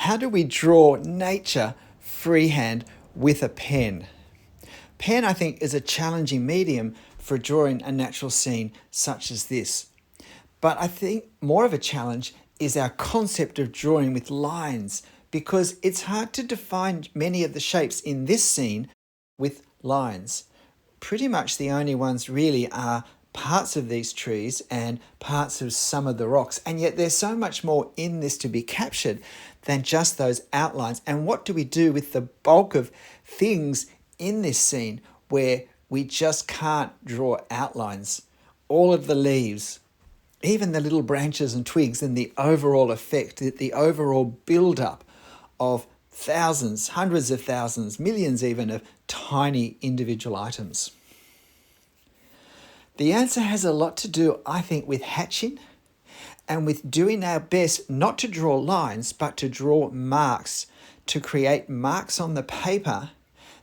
How do we draw nature freehand with a pen? Pen, I think, is a challenging medium for drawing a natural scene such as this. But I think more of a challenge is our concept of drawing with lines, because it's hard to define many of the shapes in this scene with lines. Pretty much the only ones really are parts of these trees and parts of some of the rocks, and yet there's so much more in this to be captured than just those outlines. And what do we do with the bulk of things in this scene where we just can't draw outlines? All of the leaves, even the little branches and twigs, and the overall effect, the overall build-up of thousands, hundreds of thousands, millions even of tiny individual items. The answer has a lot to do, I think, with hatching and with doing our best not to draw lines, but to draw marks, to create marks on the paper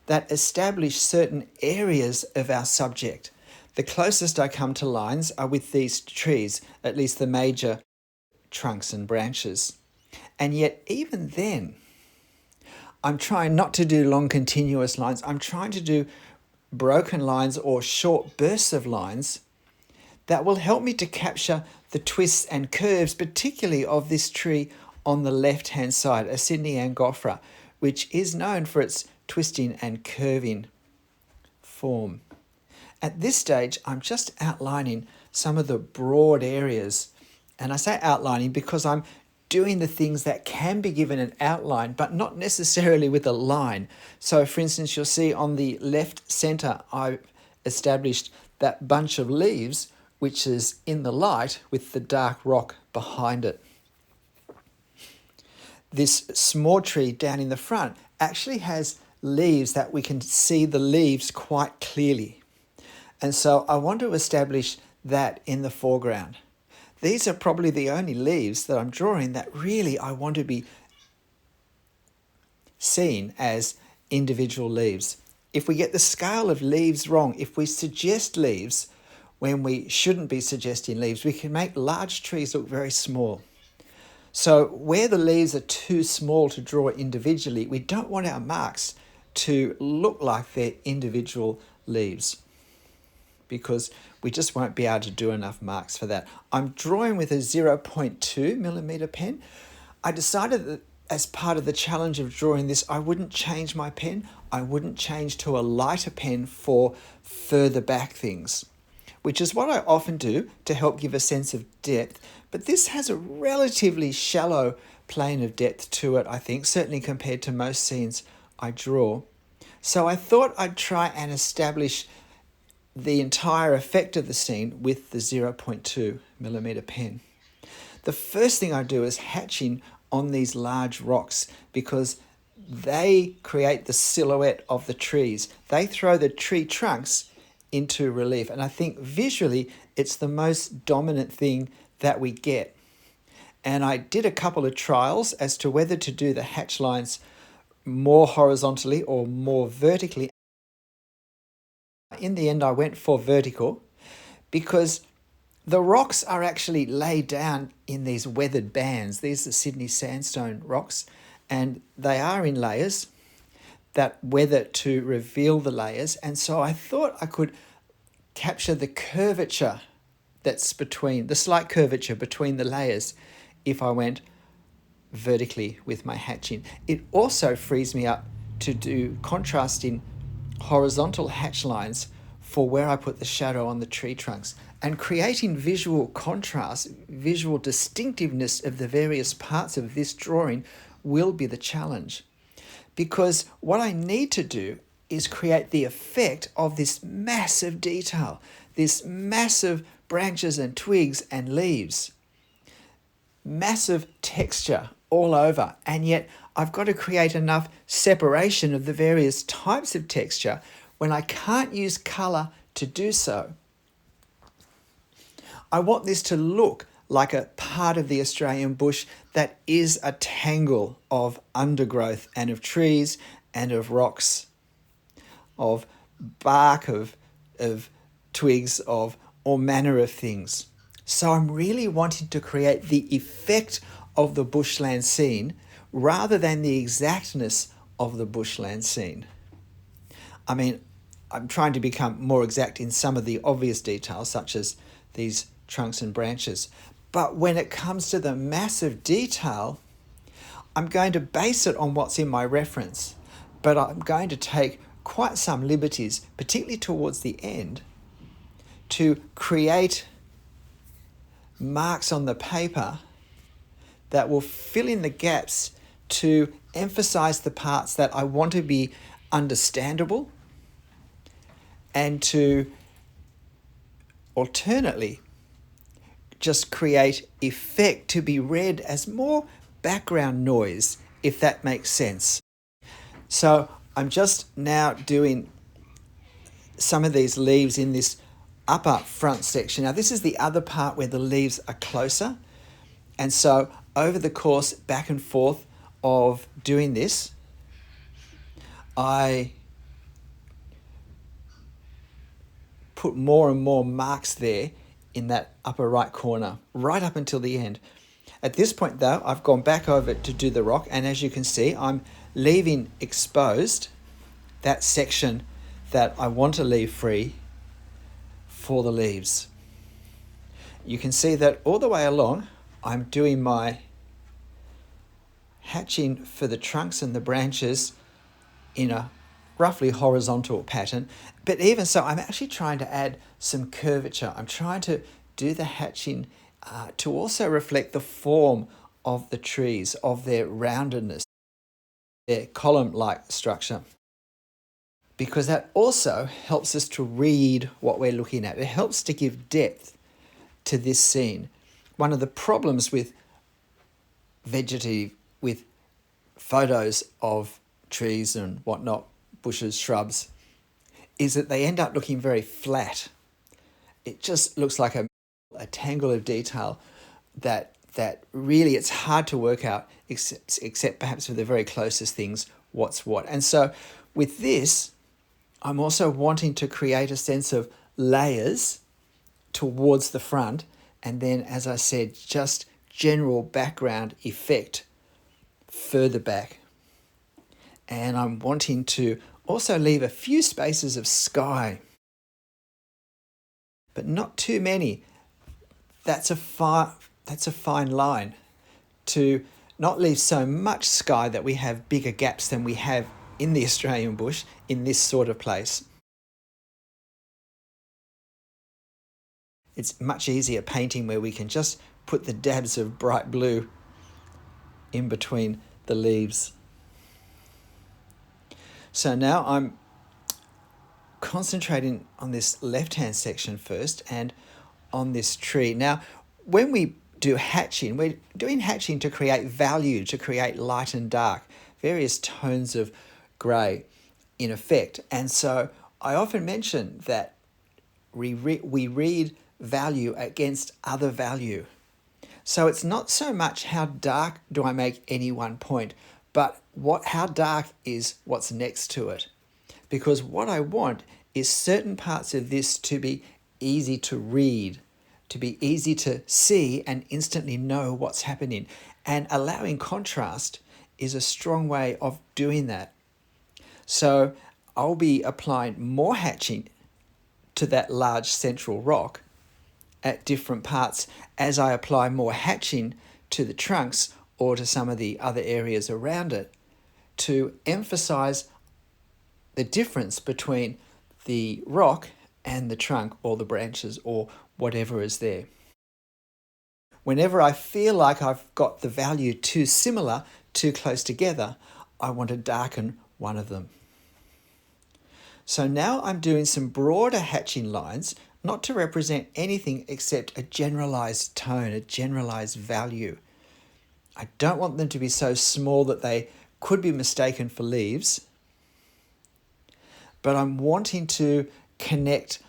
that establish certain areas of our subject. The closest I come to lines are with these trees, at least the major trunks and branches. And yet, even then, I'm trying not to do long continuous lines. I'm trying to do broken lines or short bursts of lines that will help me to capture the twists and curves, particularly of this tree on the left-hand side, a Sydney Angophora, which is known for its twisting and curving form. At this stage, I'm just outlining some of the broad areas. And I say outlining because I'm doing the things that can be given an outline, but not necessarily with a line. So for instance, you'll see on the left center, I've established that bunch of leaves, which is in the light with the dark rock behind it. This small tree down in the front actually has leaves that we can see the leaves quite clearly. And so I want to establish that in the foreground. These are probably the only leaves that I'm drawing that really I want to be seen as individual leaves. If we get the scale of leaves wrong, if we suggest leaves when we shouldn't be suggesting leaves, we can make large trees look very small. So where the leaves are too small to draw individually, we don't want our marks to look like they're individual leaves, because we just won't be able to do enough marks for that. I'm drawing with a 0.2 millimeter pen. I decided that as part of the challenge of drawing this, I wouldn't change my pen. I wouldn't change to a lighter pen for further back things, which is what I often do to help give a sense of depth. But this has a relatively shallow plane of depth to it, I think, certainly compared to most scenes I draw. So I thought I'd try and establish the entire effect of the scene with the 0.2 millimeter pen. The first thing I do is hatching on these large rocks, because they create the silhouette of the trees. They throw the tree trunks into relief, and I think visually it's the most dominant thing that we get. And I did a couple of trials as to whether to do the hatch lines more horizontally or more vertically. In the end, I went for vertical because the rocks are actually laid down in these weathered bands. These are Sydney sandstone rocks, and they are in layers that weather to reveal the layers. And so I thought I could capture the curvature that's between, the slight curvature between the layers if I went vertically with my hatching. It also frees me up to do contrasting horizontal hatch lines for where I put the shadow on the tree trunks, and creating visual contrast, visual distinctiveness of the various parts of this drawing will be the challenge. Because what I need to do is create the effect of this massive detail, this massive branches and twigs and leaves, massive texture all over, and yet I've got to create enough separation of the various types of texture when I can't use colour to do so. I want this to look like a part of the Australian bush that is a tangle of undergrowth and of trees and of rocks, of bark, of twigs, of all manner of things. So I'm really wanting to create the effect of the bushland scene rather than the exactness of the bushland scene. I mean, I'm trying to become more exact in some of the obvious details, such as these trunks and branches. But when it comes to the massive detail, I'm going to base it on what's in my reference. But I'm going to take quite some liberties, particularly towards the end, to create marks on the paper that will fill in the gaps to emphasize the parts that I want to be understandable, and to alternately just create effect to be read as more background noise, if that makes sense. So I'm just now doing some of these leaves in this upper front section. Now this is the other part where the leaves are closer. And so over the course back and forth of doing this, I put more and more marks there in that upper right corner, right up until the end. At this point though, I've gone back over to do the rock, and as you can see, I'm leaving exposed that section that I want to leave free for the leaves. You can see that all the way along, I'm doing my hatching for the trunks and the branches in a roughly horizontal pattern, but even so, I'm actually trying to add some curvature. I'm trying to do the hatching to also reflect the form of the trees, of their roundedness, their column-like structure, because that also helps us to read what we're looking at. It helps to give depth to this scene. One of the problems with with photos of trees and whatnot, bushes, shrubs, is that they end up looking very flat. It just looks like a tangle of detail that really it's hard to work out, except perhaps for the very closest things, what's what. And so with this, I'm also wanting to create a sense of layers towards the front, and then, as I said, just general background effect further back. And I'm wanting to also leave a few spaces of sky, but not too many. That's a fine line, to not leave so much sky that we have bigger gaps than we have in the Australian bush in this sort of place. It's much easier painting where we can just put the dabs of bright blue in between the leaves. So now I'm concentrating on this left-hand section first and on this tree. Now, when we do hatching, we're doing hatching to create value, to create light and dark, various tones of grey in effect. And so I often mention that we read value against other value. So it's not so much how dark do I make any one point, but how dark is what's next to it. Because what I want is certain parts of this to be easy to read, to be easy to see and instantly know what's happening. And allowing contrast is a strong way of doing that. So I'll be applying more hatching to that large central rock at different parts as I apply more hatching to the trunks or to some of the other areas around it, to emphasize the difference between the rock and the trunk or the branches or whatever is there. Whenever I feel like I've got the value too similar, too close together, I want to darken one of them. So now I'm doing some broader hatching lines, not to represent anything except a generalized tone, a generalized value. I don't want them to be so small that they could be mistaken for leaves, but I'm wanting to connect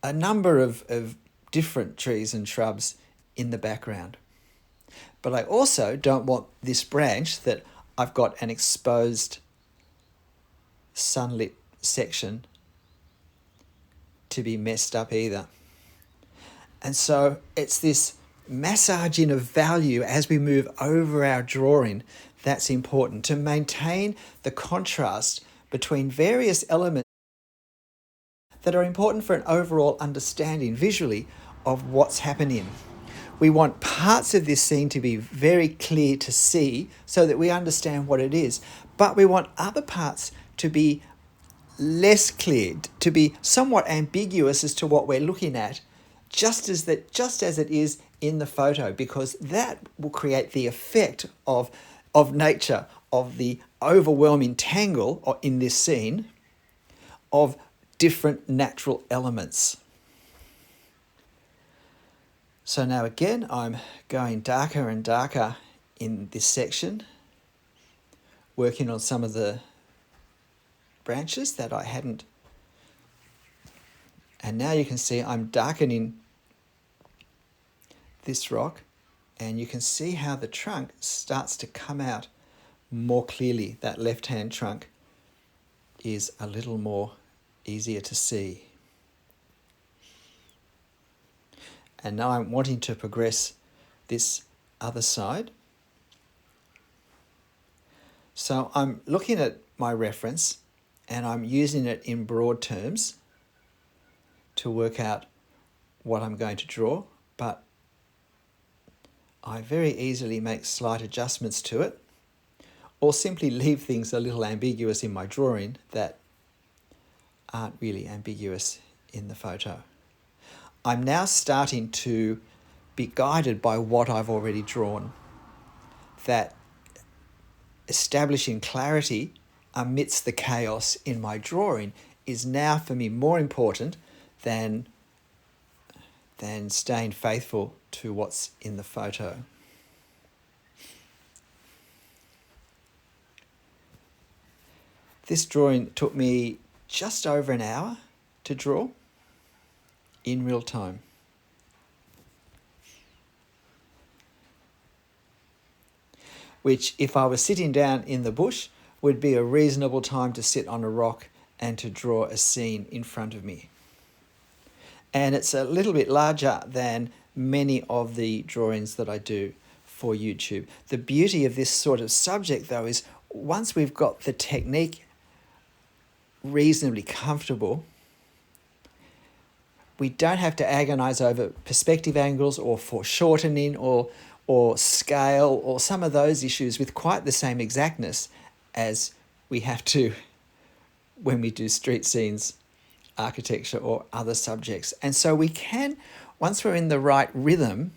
a number of different trees and shrubs in the background. But I also don't want this branch that I've got an exposed sunlit section to be messed up either. And so it's this massaging of value as we move over our drawing, that's important to maintain the contrast between various elements that are important for an overall understanding visually of what's happening. We want parts of this scene to be very clear to see so that we understand what it is, but we want other parts to be less clear, to be somewhat ambiguous as to what we're looking at, just as it is in the photo, because that will create the effect of nature, of the overwhelming tangle in this scene of different natural elements. So now again, I'm going darker and darker in this section, working on some of the branches that I hadn't. And now you can see I'm darkening this rock, and you can see how the trunk starts to come out more clearly. That left-hand trunk is a little more easier to see. And now I'm wanting to progress this other side. So I'm looking at my reference and I'm using it in broad terms to work out what I'm going to draw, but I very easily make slight adjustments to it, or simply leave things a little ambiguous in my drawing that aren't really ambiguous in the photo. I'm now starting to be guided by what I've already drawn. That establishing clarity amidst the chaos in my drawing is now for me more important than staying faithful to what's in the photo. This drawing took me just over an hour to draw in real time. Which, if I was sitting down in the bush, would be a reasonable time to sit on a rock and to draw a scene in front of me. And it's a little bit larger than many of the drawings that I do for YouTube. The beauty of this sort of subject, though, is once we've got the technique reasonably comfortable, we don't have to agonize over perspective angles or foreshortening or scale or some of those issues with quite the same exactness as we have to when we do street scenes, architecture or other subjects. And so we can, once we're in the right rhythm,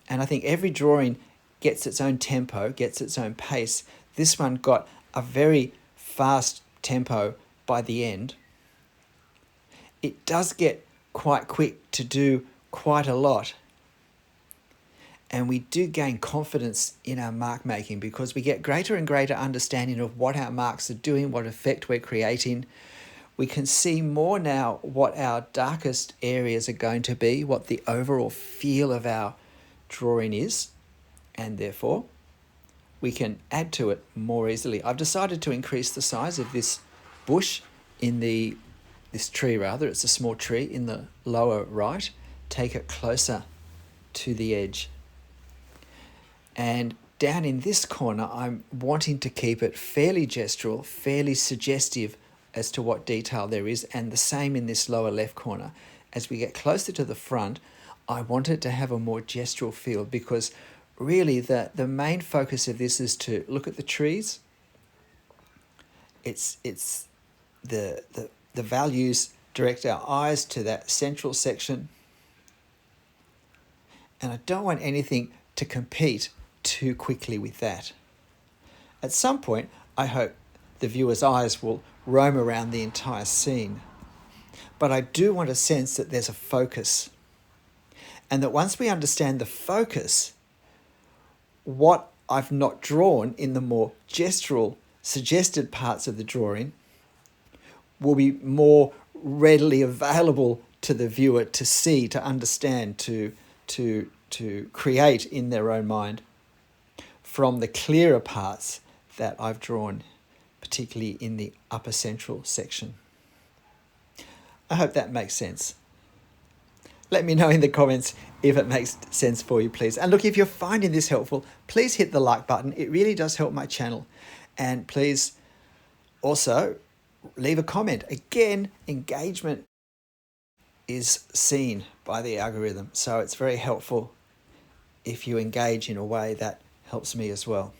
and I think every drawing gets its own tempo, gets its own pace. This one got a very fast tempo by the end. It does get quite quick to do quite a lot. And we do gain confidence in our mark making because we get greater and greater understanding of what our marks are doing, what effect we're creating. We can see more now what our darkest areas are going to be, what the overall feel of our drawing is, and therefore we can add to it more easily. I've decided to increase the size of this bush this tree rather, it's a small tree in the lower right, take it closer to the edge. And down in this corner, I'm wanting to keep it fairly gestural, fairly suggestive as to what detail there is, and the same in this lower left corner. As we get closer to the front, I want it to have a more gestural feel because really the main focus of this is to look at the trees. It's the values direct our eyes to that central section. And I don't want anything to compete too quickly with that. At some point, I hope the viewer's eyes will roam around the entire scene. But I do want a sense that there's a focus. And that once we understand the focus, what I've not drawn in the more gestural, suggested parts of the drawing will be more readily available to the viewer to see, to understand, to create in their own mind from the clearer parts that I've drawn, particularly in the upper central section. I hope that makes sense. Let me know in the comments if it makes sense for you, please. And look, if you're finding this helpful, please hit the like button. It really does help my channel. And please also leave a comment. Again, engagement is seen by the algorithm, so it's very helpful if you engage in a way that helps me as well.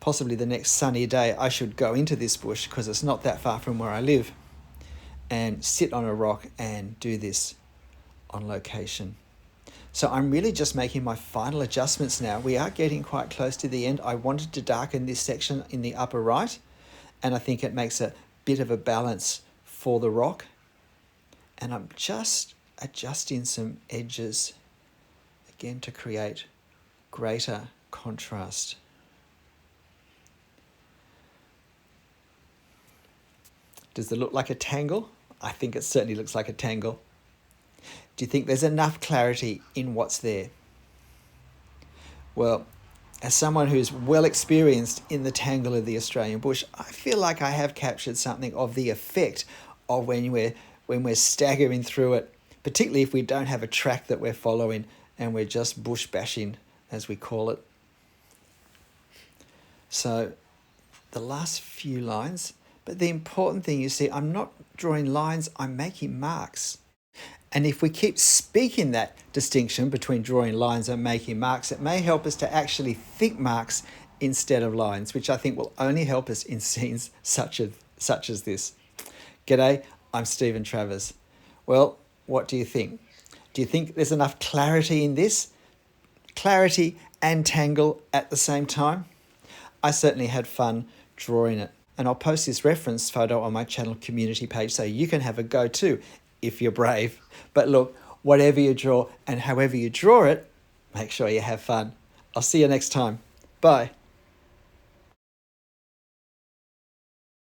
Possibly the next sunny day I should go into this bush, because it's not that far from where I live, and sit on a rock and do this on location. So I'm really just making my final adjustments now. We are getting quite close to the end. I wanted to darken this section in the upper right, and I think it makes a bit of a balance for the rock. And I'm just adjusting some edges again to create greater contrast. Does it look like a tangle? I think it certainly looks like a tangle. Do you think there's enough clarity in what's there? Well, as someone who's well experienced in the tangle of the Australian bush, I feel like I have captured something of the effect of when we're staggering through it, particularly if we don't have a track that we're following and we're just bush bashing, as we call it. So the last few lines, but the important thing, you see, I'm not drawing lines, I'm making marks. And if we keep speaking that distinction between drawing lines and making marks, it may help us to actually think marks instead of lines, which I think will only help us in scenes such as this. G'day, I'm Stephen Travers. Well, what do you think? Do you think there's enough clarity in this? Clarity and tangle at the same time? I certainly had fun drawing it. And I'll post this reference photo on my channel community page so you can have a go too, if you're brave. But look, whatever you draw and however you draw it, make sure you have fun. I'll see you next time. Bye.